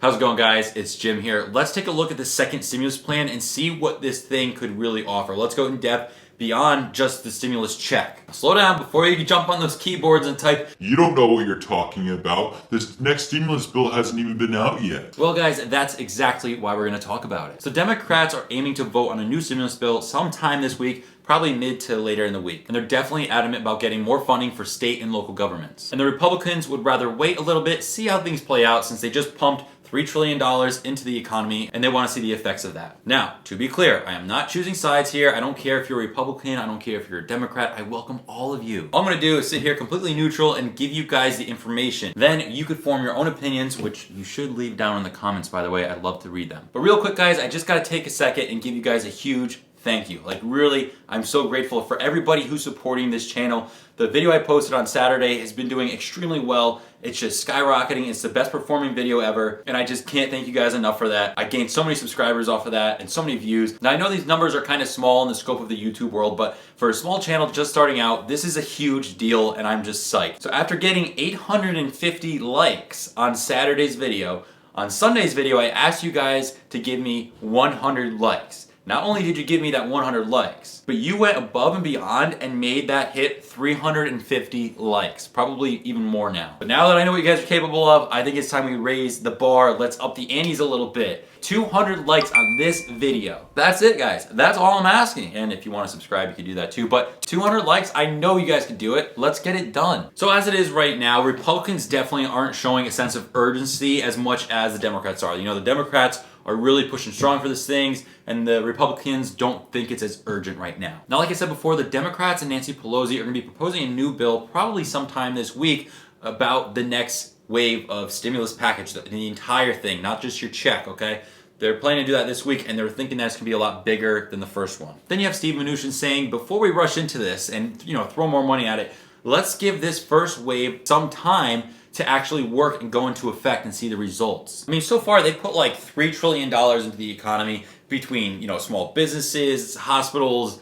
How's it going, guys? It's Jim here. Let's take a look at the second stimulus plan and see what this thing could really offer. Let's go in depth beyond just the stimulus check. Slow down before you jump on those keyboards and type, "You don't know what you're talking about. This next stimulus bill hasn't even been out yet." Well, guys, that's exactly why we're going to talk about it. So Democrats are aiming to vote on a new stimulus bill sometime this week, probably mid to later in the week. And they're definitely adamant about getting more funding for state and local governments. And the Republicans would rather wait a little bit, see how things play out, since they just pumped $3 trillion into the economy, and they want to see the effects of that. Now, to be clear, I am not choosing sides here. I don't care if you're a Republican. I don't care if you're a Democrat. I welcome all of you. All I'm going to do is sit here completely neutral and give you guys the information. Then you could form your own opinions, which you should leave down in the comments, by the way. I'd love to read them. But real quick, guys, I just got to take a second and give you guys a huge thank you. Like, really, I'm so grateful for everybody who's supporting this channel. The video I posted on Saturday has been doing extremely well. It's just skyrocketing. It's the best performing video ever, and I just can't thank you guys enough for that. I gained so many subscribers off of that and so many views. Now, I know these numbers are kind of small in the scope of the YouTube world, but for a small channel just starting out, this is a huge deal, and I'm just psyched. So after getting 850 likes on Saturday's video, on Sunday's video, I asked you guys to give me 100 likes. Not only did you give me that 100 likes, but you went above and beyond and made that hit 350 likes. Probably even more now. But now that I know what you guys are capable of, I think it's time we raise the bar. Let's up the antes a little bit. 200 likes on this video. That's it, guys. That's all I'm asking. And if you want to subscribe, you can do that too. But 200 likes, I know you guys can do it. Let's get it done. So as it is right now, Republicans definitely aren't showing a sense of urgency as much as the Democrats are. You know, the Democrats are really pushing strong for these things, and the Republicans don't think it's as urgent right now. Now, like I said before, the Democrats and Nancy Pelosi are going to be proposing a new bill probably sometime this week about the next wave of stimulus package, the entire thing, not just your check, okay? They're planning to do that this week, and they're thinking that's going to be a lot bigger than the first one. Then you have Steve Mnuchin saying, before we rush into this and, you know, throw more money at it, let's give this first wave some time to actually work and go into effect and see the results. I mean, so far they put like $3 trillion into the economy between, you know, small businesses, hospitals,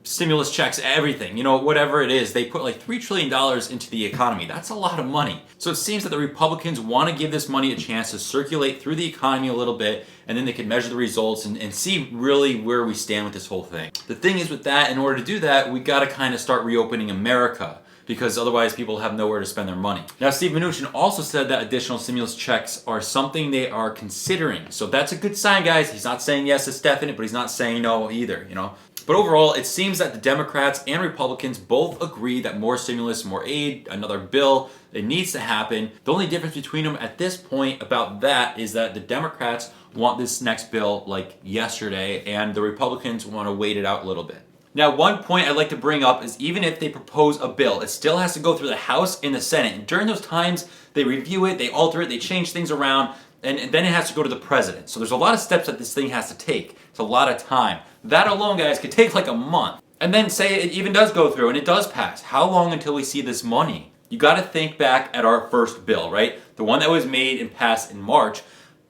stimulus checks, everything, you know, whatever it is, they put like $3 trillion into the economy. That's a lot of money. So it seems that the Republicans want to give this money a chance to circulate through the economy a little bit, and then they can measure the results and see really where we stand with this whole thing. The thing is with that, in order to do that, we got to kind of start reopening America, because otherwise people have nowhere to spend their money. Now, Steve Mnuchin also said that additional stimulus checks are something they are considering. So that's a good sign, guys. He's not saying yes, it's definite, but he's not saying no either, you know? But overall, it seems that the Democrats and Republicans both agree that more stimulus, more aid, another bill, it needs to happen. The only difference between them at this point about that is that the Democrats want this next bill like yesterday, and the Republicans want to wait it out a little bit. Now, one point I'd like to bring up is even if they propose a bill, it still has to go through the House and the Senate. And during those times, they review it, they alter it, they change things around, and then it has to go to the president. So there's a lot of steps that this thing has to take. It's a lot of time. That alone, guys, could take like a month. And then say it even does go through and it does pass. How long until we see this money? You got to think back at our first bill, right? The one that was made and passed in March.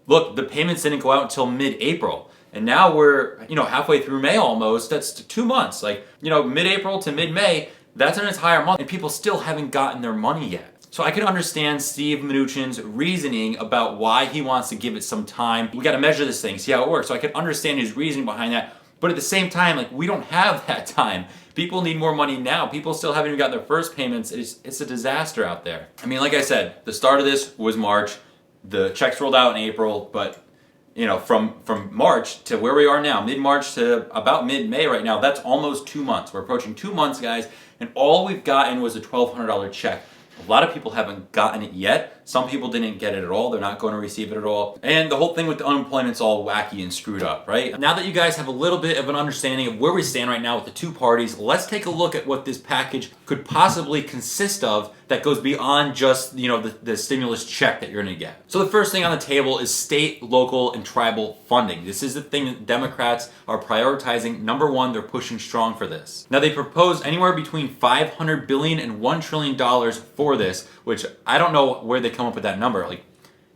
Look, the payments didn't go out until mid-April. And now we're, you know, halfway through May almost. That's 2 months. Like, you know, mid-April to mid-May, that's an entire month. And people still haven't gotten their money yet. So I can understand Steve Mnuchin's reasoning about why he wants to give it some time. We got to measure this thing, see how it works. So I can understand his reasoning behind that. But at the same time, like, we don't have that time. People need more money now. People still haven't even gotten their first payments. It's a disaster out there. I mean, like I said, the start of this was March. The checks rolled out in April, but you know, from March to where we are now, mid-March to about mid-May right now, that's almost 2 months. We're approaching 2 months, guys, and all we've gotten was a $1,200 check. A lot of people haven't gotten it yet. Some people didn't get it at all. They're not going to receive it at all. And the whole thing with the unemployment's all wacky and screwed up, right? Now that you guys have a little bit of an understanding of where we stand right now with the two parties, let's take a look at what this package could possibly consist of that goes beyond just, you know, the stimulus check that you're going to get. So the first thing on the table is state, local, and tribal funding. This is the thing that Democrats are prioritizing. Number one, they're pushing strong for this. Now, they propose anywhere between $500 billion and $1 trillion for this, which I don't know where they come up with that number. Like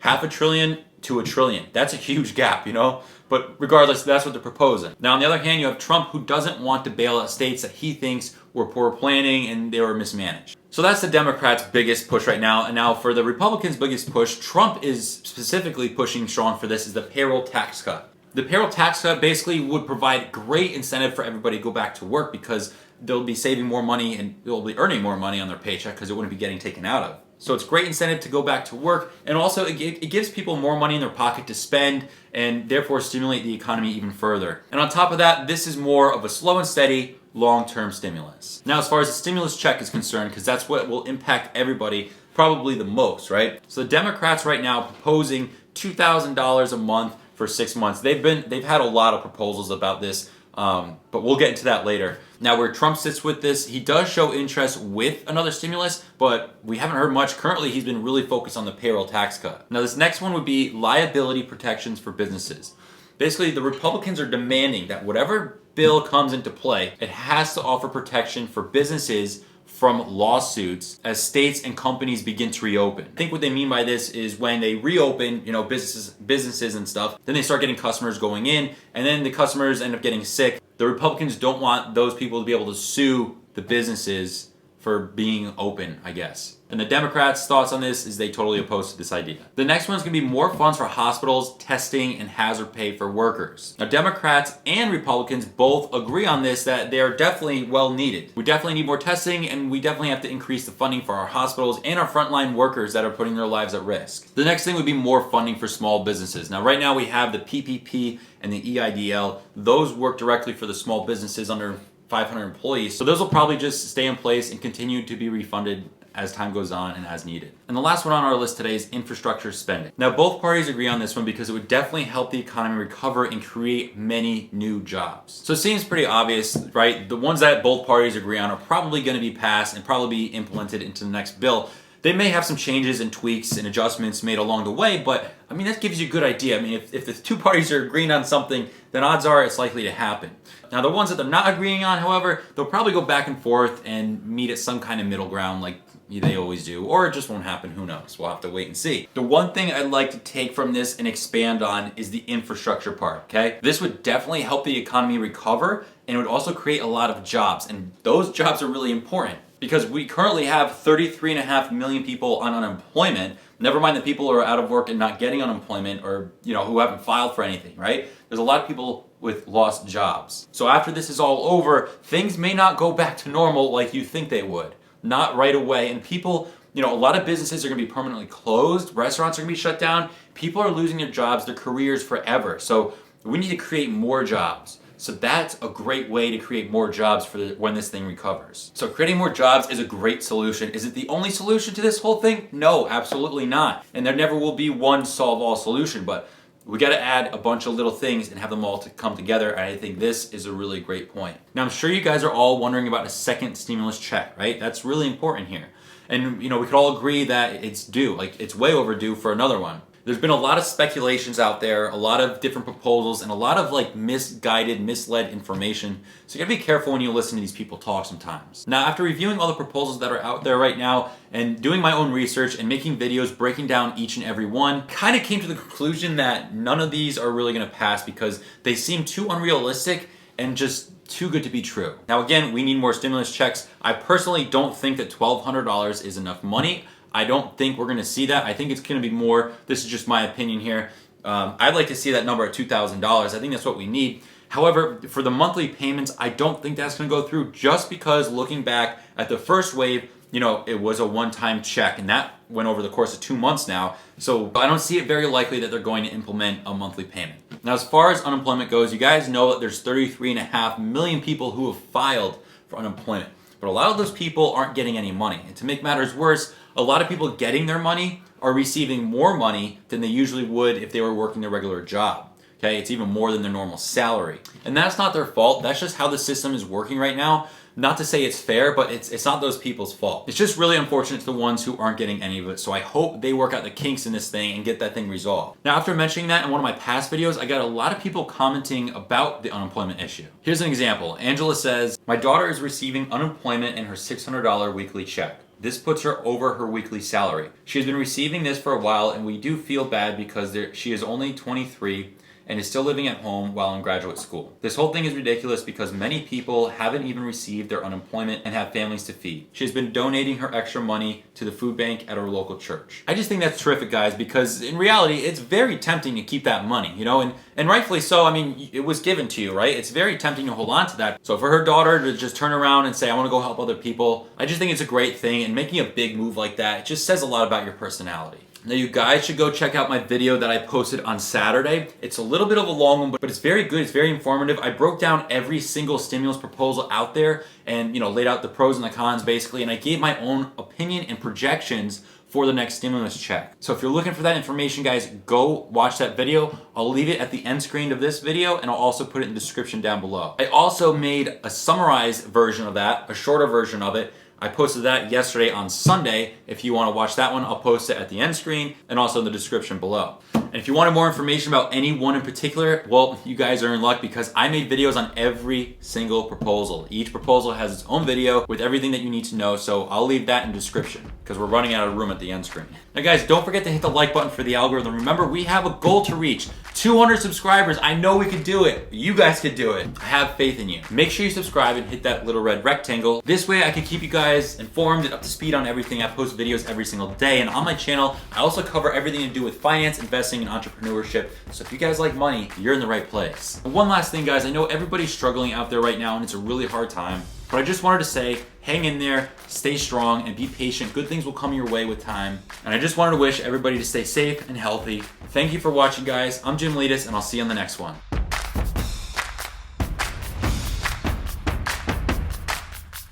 $500 billion to $1 trillion. That's a huge gap, you know? But regardless, that's what they're proposing. Now, on the other hand, you have Trump, who doesn't want to bail out states that he thinks were poor planning and they were mismanaged. So that's the Democrats' biggest push right now. And now for the Republicans' biggest push, Trump is specifically pushing strong for this, is the payroll tax cut. The payroll tax cut basically would provide great incentive for everybody to go back to work because they'll be saving more money and they'll be earning more money on their paycheck because it wouldn't be getting taken out of. So it's great incentive to go back to work, and also it gives people more money in their pocket to spend and therefore stimulate the economy even further. And on top of that, this is more of a slow and steady long-term stimulus. Now, as far as the stimulus check is concerned, because that's what will impact everybody probably the most, right? So the Democrats right now proposing $2,000 a month for 6 months. They've had a lot of proposals about this, but we'll get into that later. Now, where Trump sits with this, he does show interest with another stimulus, but we haven't heard much. Currently, he's been really focused on the payroll tax cut. Now, this next one would be liability protections for businesses. Basically, the Republicans are demanding that whatever bill comes into play, it has to offer protection for businesses from lawsuits as states and companies begin to reopen. I think what they mean by this is when they reopen, businesses and stuff, then they start getting customers going in, and then the customers end up getting sick. The Republicans don't want those people to be able to sue the businesses for being open, I guess. And the Democrats' thoughts on this is they totally oppose to this idea. The next one's gonna be more funds for hospitals, testing, and hazard pay for workers. Now, Democrats and Republicans both agree on this, that they are definitely well needed. We definitely need more testing, and we definitely have to increase the funding for our hospitals and our frontline workers that are putting their lives at risk. The next thing would be more funding for small businesses. Now, right now we have the PPP and the EIDL. Those work directly for the small businesses under 500 employees. So those will probably just stay in place and continue to be refunded as time goes on and as needed. And the last one on our list today is infrastructure spending. Now, both parties agree on this one because it would definitely help the economy recover and create many new jobs. So it seems pretty obvious, right? The ones that both parties agree on are probably going to be passed and probably be implemented into the next bill. They may have some changes and tweaks and adjustments made along the way, but I mean, that gives you a good idea. I mean, if the two parties are agreeing on something, then odds are it's likely to happen. Now, the ones that they're not agreeing on, however, they'll probably go back and forth and meet at some kind of middle ground like they always do, or it just won't happen, who knows? We'll have to wait and see. The one thing I'd like to take from this and expand on is the infrastructure part, okay? This would definitely help the economy recover, and it would also create a lot of jobs, and those jobs are really important because we currently have 33.5 million people on unemployment. Never mind the people who are out of work and not getting unemployment, or who haven't filed for anything, right? There's a lot of people with lost jobs. So after this is all over, things may not go back to normal like you think they would. Not right away, and people, a lot of businesses are going to be permanently closed, restaurants are going to be shut down, people are losing their jobs, their careers forever. So we need to create more jobs. So that's a great way to create more jobs for when this thing recovers. So creating more jobs is a great solution. Is it the only solution to this whole thing? No, absolutely not. And there never will be one solve-all solution, but we got to add a bunch of little things and have them all to come together, and I think this is a really great point. Now, I'm sure you guys are all wondering about a second stimulus check, right? That's really important here. And, we could all agree that it's due, like it's way overdue for another one. There's been a lot of speculations out there, a lot of different proposals, and a lot of misguided, misled information. So you gotta be careful when you listen to these people talk sometimes. Now, after reviewing all the proposals that are out there right now and doing my own research and making videos breaking down each and every one, kind of came to the conclusion that none of these are really gonna pass because they seem too unrealistic and just too good to be true. Now, again, we need more stimulus checks. I personally don't think that $1,200 is enough money. I don't think we're going to see that. I think it's going to be more. This is just my opinion here. I'd like to see that number at $2,000. I think that's what we need. However, for the monthly payments, I don't think that's going to go through just because looking back at the first wave, it was a one-time check and that went over the course of 2 months now. So I don't see it very likely that they're going to implement a monthly payment. Now, as far as unemployment goes, you guys know that there's 33.5 million people who have filed for unemployment. But a lot of those people aren't getting any money. And to make matters worse, a lot of people getting their money are receiving more money than they usually would if they were working their regular job. Okay, it's even more than their normal salary. And that's not their fault. That's just how the system is working right now. Not to say it's fair, but it's not those people's fault. It's just really unfortunate to the ones who aren't getting any of it. So I hope they work out the kinks in this thing and get that thing resolved. Now, after mentioning that in one of my past videos, I got a lot of people commenting about the unemployment issue. Here's an example. Angela says, "My daughter is receiving unemployment and her $600 weekly check. This puts her over her weekly salary. She has been receiving this for a while and we do feel bad because she is only 23 and is still living at home while in graduate school. This whole thing is ridiculous because many people haven't even received their unemployment and have families to feed. She has been donating her extra money to the food bank at her local church. I just think that's terrific, guys, because in reality, it's very tempting to keep that money, you know, and rightfully so. I mean, it was given to you, right? It's very tempting to hold on to that. So for her daughter to just turn around and say, I want to go help other people, I just think it's a great thing, and making a big move like that, it just says a lot about your personality. Now you guys should go check out my video that I posted on Saturday. It's a little bit of a long one, but it's very good. It's very informative. I broke down every single stimulus proposal out there and, you know, laid out the pros and the cons basically, and I gave my own opinion and projections for the next stimulus check. So if you're looking for that information, guys, go watch that video. I'll leave it at the end screen of this video, and I'll also put it in the description down below. I also made a summarized version of that, a shorter version of it. I posted that yesterday on Sunday. If you want to watch that one, I'll post it at the end screen and also in the description below. And if you wanted more information about any one in particular, well, you guys are in luck because I made videos on every single proposal. Each proposal has its own video with everything that you need to know, so I'll leave that in the description because we're running out of room at the end screen. Now guys, don't forget to hit the like button for the algorithm. Remember, we have a goal to reach 200 subscribers. I know we could do it. You guys could do it. I have faith in you. Make sure you subscribe and hit that little red rectangle. This way I can keep you guys informed and up to speed on everything. I post videos every single day, and on my channel, I also cover everything to do with finance, investing, and entrepreneurship. So if you guys like money, you're in the right place. And one last thing, guys, I know everybody's struggling out there right now, and it's a really hard time. But I just wanted to say, hang in there, stay strong, and be patient. Good things will come your way with time. And I just wanted to wish everybody to stay safe and healthy. Thank you for watching, guys. I'm Jim Leadus, and I'll see you on the next one.